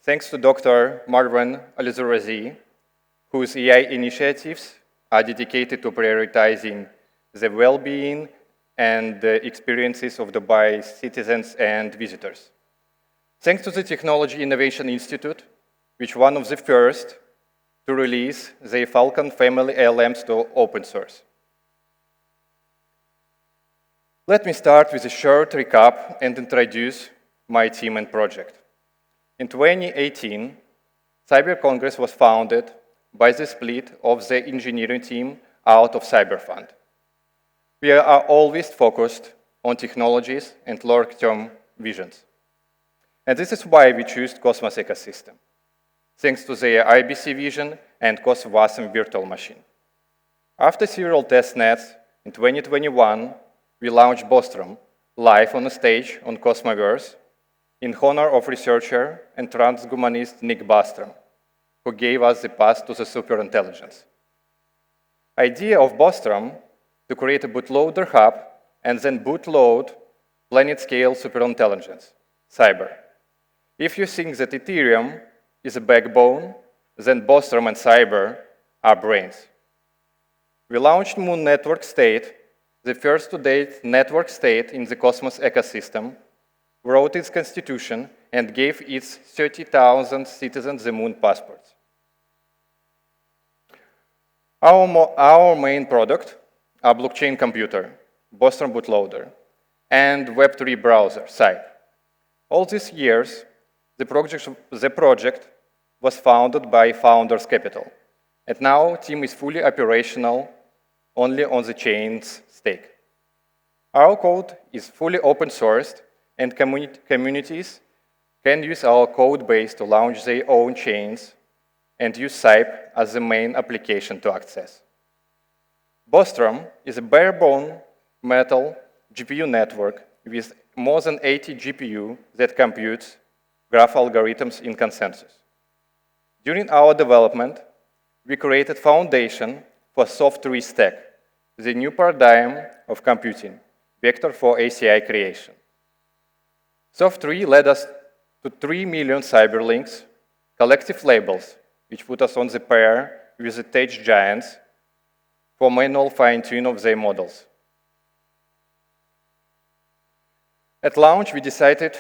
thanks to Dr. Marwan Al-Zourazi, whose AI initiatives are dedicated to prioritizing the well-being and the experiences of Dubai citizens and visitors. Thanks to the Technology Innovation Institute, which was one of the first to release the Falcon family LLMs to open source. Let me start with a short recap and introduce my team and project. In 2018, Cyber Congress was founded by the split of the engineering team out of Cyberfund. We are always focused on technologies and long-term visions. And this is why we chose Cosmos Ecosystem, thanks to their IBC vision and Cosmos virtual machine. After several test nets in 2021, we launched Bostrom live on a stage on Cosmoverse in honor of researcher and transhumanist Nick Bostrom, who gave us the path to the Superintelligence. Idea of Bostrom to create a bootloader hub and then bootload planet-scale superintelligence, cyber. If you think that Ethereum is a backbone, then Bostrom and cyber are brains. We launched Moon Network State, the first-to-date network state in the Cosmos ecosystem, wrote its constitution, and gave its 30,000 citizens the Moon passports. Our main product, a blockchain computer, Bostrom bootloader, and Web3 browser, site. All these years, the project was founded by Founders Capital, and now the team is fully operational only on the chain's stake. Our code is fully open sourced, and communities can use our code base to launch their own chains and use SIPE as the main application to access. Bostrom is a bare-bone metal GPU network with more than 80 GPU that computes graph algorithms in consensus. During our development, we created foundation for Soft3 stack, the new paradigm of computing, vector for ACI creation. Soft3 led us to 3 million cyberlinks, collective labels, which put us on the pair with the tech giants for manual fine-tuning of their models. At launch, we decided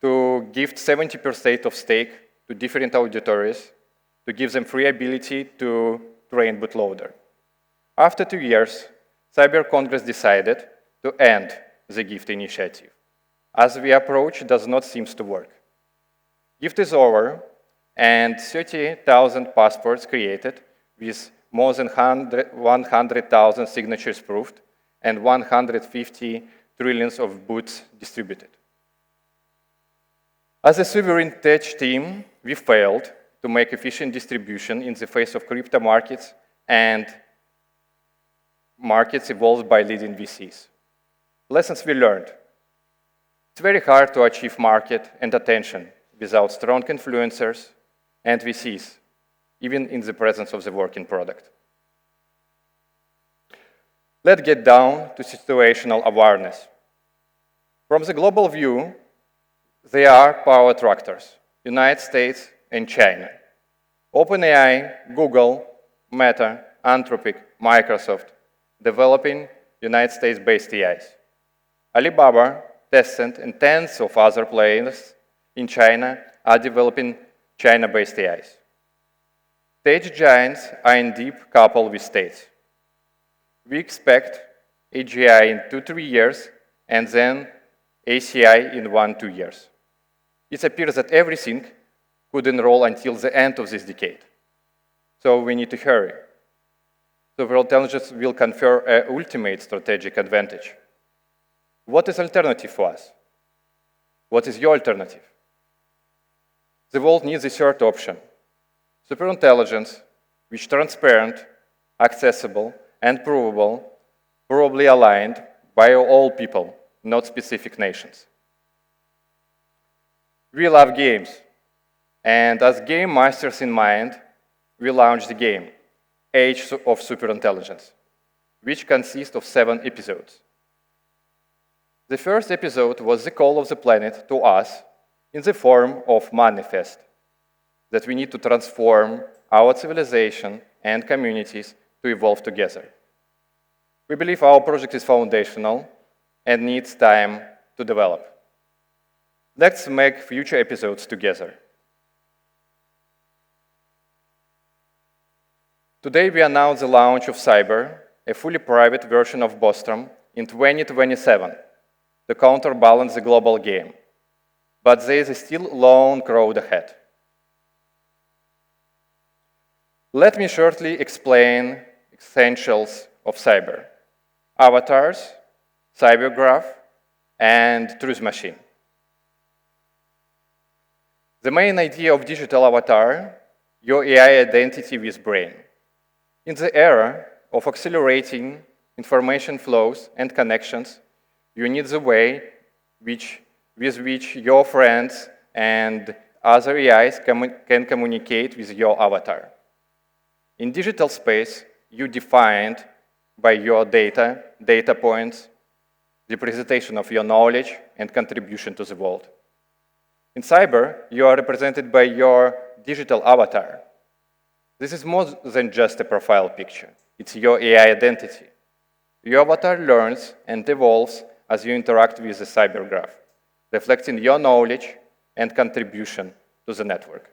to gift 70% of stake to different auditories to give them free ability to train bootloader. After 2 years, Cyber Congress decided to end the gift initiative, as the approach does not seem to work. Gift is over, and 30,000 passports created with more than 100,000 signatures proved and 150 trillions of boots distributed. As a sovereign tech team, we failed to make efficient distribution in the face of crypto markets and markets evolved by leading VCs. Lessons we learned. It's very hard to achieve market and attention without strong influencers and VCs, even in the presence of the working product. Let's get down to situational awareness. From the global view, there are power attractors, United States and China. OpenAI, Google, Meta, Anthropic, Microsoft, developing United States-based AIs. Alibaba, Tencent, and tens of other players in China are developing China-based AIs. Tech giants are in deep couple with states. We expect AGI in 2-3 years, and then ACI in 1-2 years. It appears that everything could enroll until the end of this decade. So we need to hurry. Superintelligence will confer an ultimate strategic advantage. What is alternative for us? What is your alternative? The world needs a third option. Superintelligence, which is transparent, accessible, and provable, probably aligned by all people, not specific nations. We love games, and as game masters in mind, we launched the game, Age of Superintelligence, which consists of 7 episodes. The first episode was the call of the planet to us in the form of manifest, that we need to transform our civilization and communities to evolve together. We believe our project is foundational and needs time to develop. Let's make future episodes together. Today we announce the launch of Cyber, a fully private version of Bostrom, in 2027 to counterbalance the global game. But there is still a long road ahead. Let me shortly explain essentials of Cyber: avatars, cybergraph, and truth machine. The main idea of digital avatar, your AI identity with brain. In the era of accelerating information flows and connections, you need the way with which your friends and other AIs can communicate with your avatar. In digital space, you defined by your data points, the presentation of your knowledge and contribution to the world. In cyber, you are represented by your digital avatar. This is more than just a profile picture. It's your AI identity. Your avatar learns and evolves as you interact with the cybergraph, reflecting your knowledge and contribution to the network.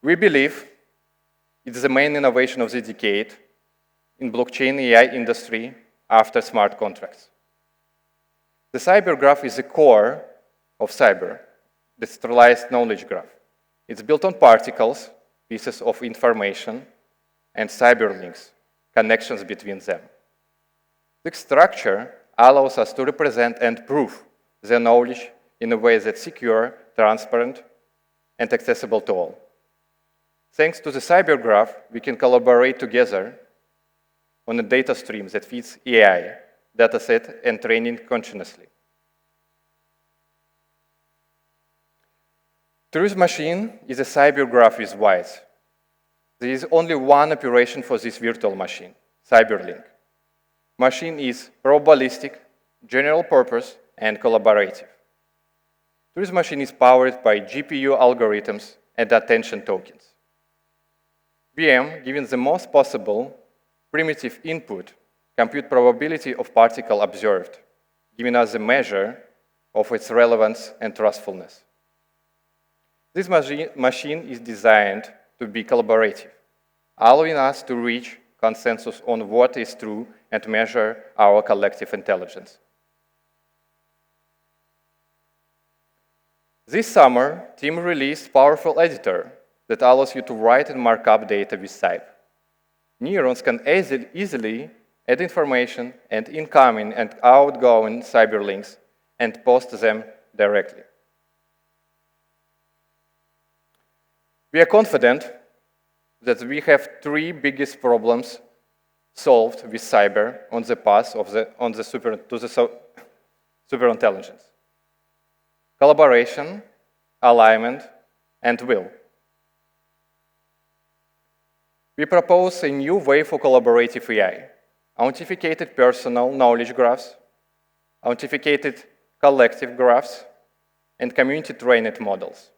We believe it's the main innovation of the decade in blockchain AI industry after smart contracts. The cybergraph is the core of cyber, the centralized knowledge graph. It's built on particles, pieces of information, and cyberlinks, connections between them. This structure allows us to represent and prove the knowledge in a way that's secure, transparent, and accessible to all. Thanks to the cybergraph, we can collaborate together on a data stream that feeds AI, dataset, and training continuously. Truth machine is a cybergraph with wires. There is only one operation for this virtual machine, Cyberlink. Machine is probabilistic, general purpose, and collaborative. Truth machine is powered by GPU algorithms and attention tokens. VM, given the most possible primitive input, compute probability of particle observed, giving us a measure of its relevance and trustfulness. This machine is designed to be collaborative, allowing us to reach consensus on what is true and measure our collective intelligence. This summer, team released powerful editor that allows you to write and mark up data with Cyber. Neurons can easily add information and incoming and outgoing cyberlinks and post them directly. We are confident that we have three biggest problems solved with cyber on the path to the superintelligence: collaboration, alignment, and will. We propose a new way for collaborative AI: authenticated personal knowledge graphs, authenticated collective graphs, and community-trained models.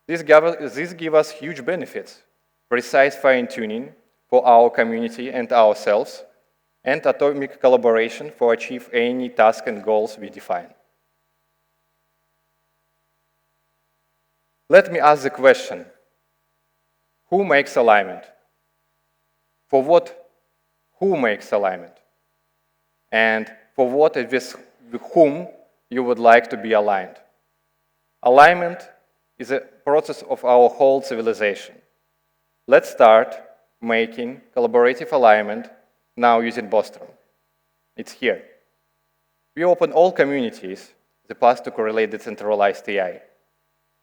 This gives us huge benefits: precise fine-tuning for our community and ourselves, and atomic collaboration for achieve any task and goals we define. Let me ask the question: who makes alignment? For what? Who makes alignment? And for what and with whom you would like to be aligned? Alignment is a process of our whole civilization. Let's start making collaborative alignment now using Bostrom. It's here. We open all communities the path to correlate decentralized AI.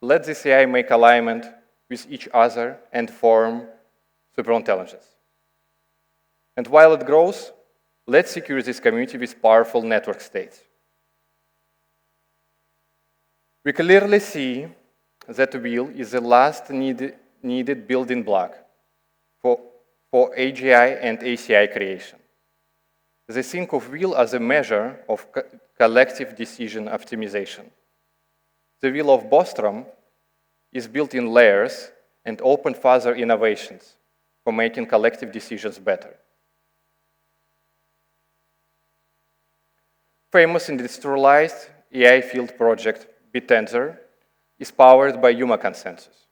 Let this AI make alignment with each other and form superintelligence. And while it grows, let's secure this community with powerful network states. We clearly see that will is the last needed building block for AGI and ACI creation. They think of will as a measure of collective decision optimization. The will of Bostrom is built in layers and open further innovations for making collective decisions better. Famous industrialized AI field project, BitTensor, is powered by UMA consensus.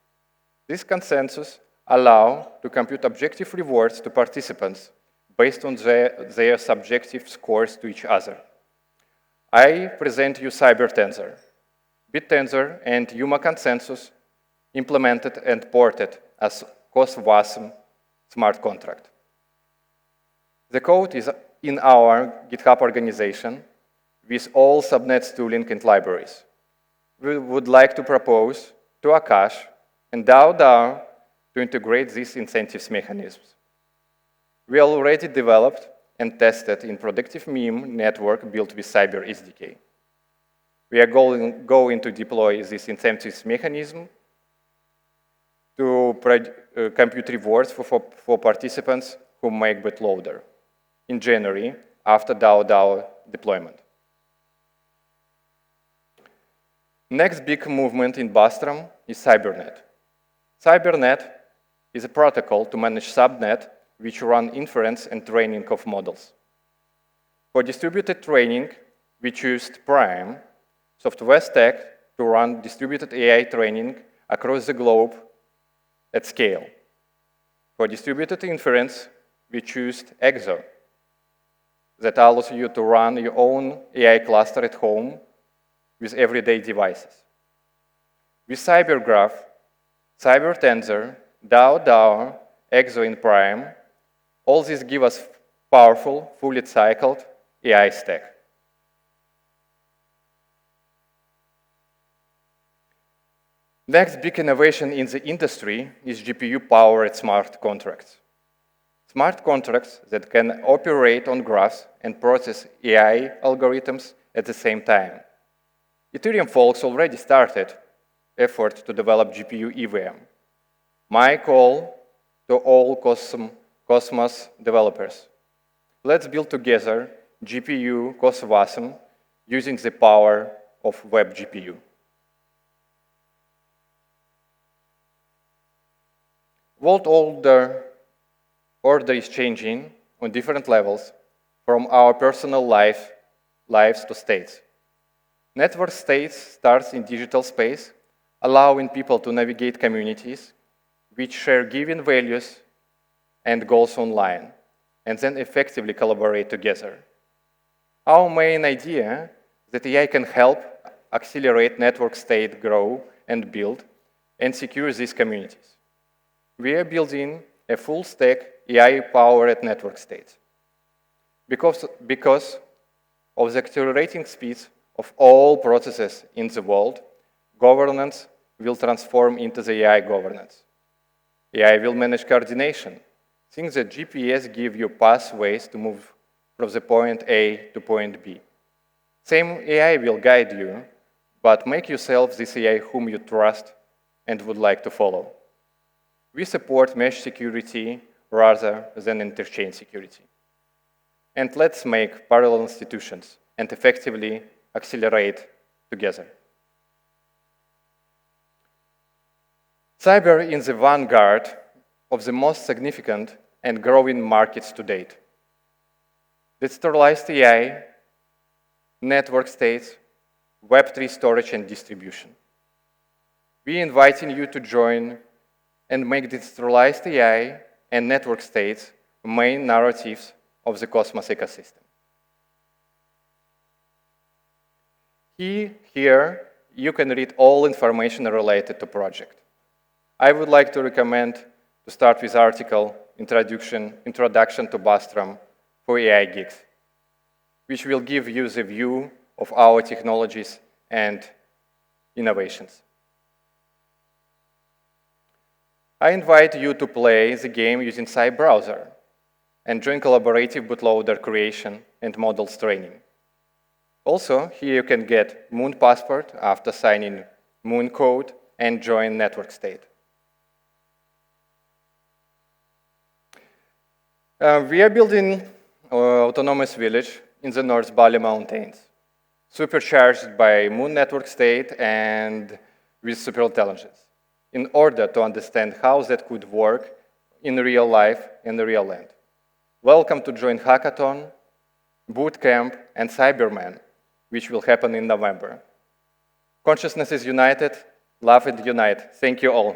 This consensus allows to compute objective rewards to participants based on their subjective scores to each other. I present you CyberTensor. BitTensor and UMA consensus implemented and ported as Cosmoverse smart contract. The code is in our GitHub organization with all subnets tooling and libraries. We would like to propose to Akash and DAO to integrate these incentives mechanisms. We already developed and tested in productive meme network built with Cyber SDK. We are going to deploy this incentives mechanism to compute rewards for participants who make bootloader in January after DAO deployment. Next big movement in Bastram is Cybernet. Cybernet is a protocol to manage subnet which run inference and training of models. For distributed training, we choose Prime, software stack to run distributed AI training across the globe at scale. For distributed inference, we choose EXO, that allows you to run your own AI cluster at home with everyday devices. With CyberGraph, CyberTensor, DAO, EXO in Prime, all these give us powerful, fully cycled AI stack. Next big innovation in the industry is GPU-powered smart contracts. Smart contracts that can operate on graphs and process AI algorithms at the same time. Ethereum folks already started effort to develop GPU EVM. My call to all Cosmos developers. Let's build together GPU Cosmoverse using the power of web GPU. World order is changing on different levels from our personal lives to states. Network states starts in digital space, allowing people to navigate communities which share given values and goals online, and then effectively collaborate together. Our main idea is that AI can help accelerate network state grow and build and secure these communities. We are building a full-stack AI-powered network state. Because of the accelerating speeds of all processes in the world, governance will transform into the AI governance. AI will manage coordination. Things that GPS give you pathways to move from the point A to point B. Same AI will guide you, but make yourself this AI whom you trust and would like to follow. We support mesh security rather than interchain security. And let's make parallel institutions and effectively accelerate together. Cyber is the vanguard of the most significant and growing markets to date. Decentralized AI, network states, Web3 storage and distribution. We are inviting you to join and make decentralized AI and network states main narratives of the Cosmos ecosystem. Here, you can read all information related to project. I would like to recommend to start with article Introduction to Bastram for AI Geeks, which will give you the view of our technologies and innovations. I invite you to play the game using Cyber browser and join collaborative bootloader creation and models training. Also, here you can get Moon Passport after signing Moon Code and join network state. We are building an autonomous village in the North Bali Mountains, supercharged by Moon network state and with Superintelligence. in order to understand how that could work in real life and the real land. Welcome to join Hackathon, Bootcamp, and Cyberman, which will happen in November. Consciousness is united, love and unite. Thank you all.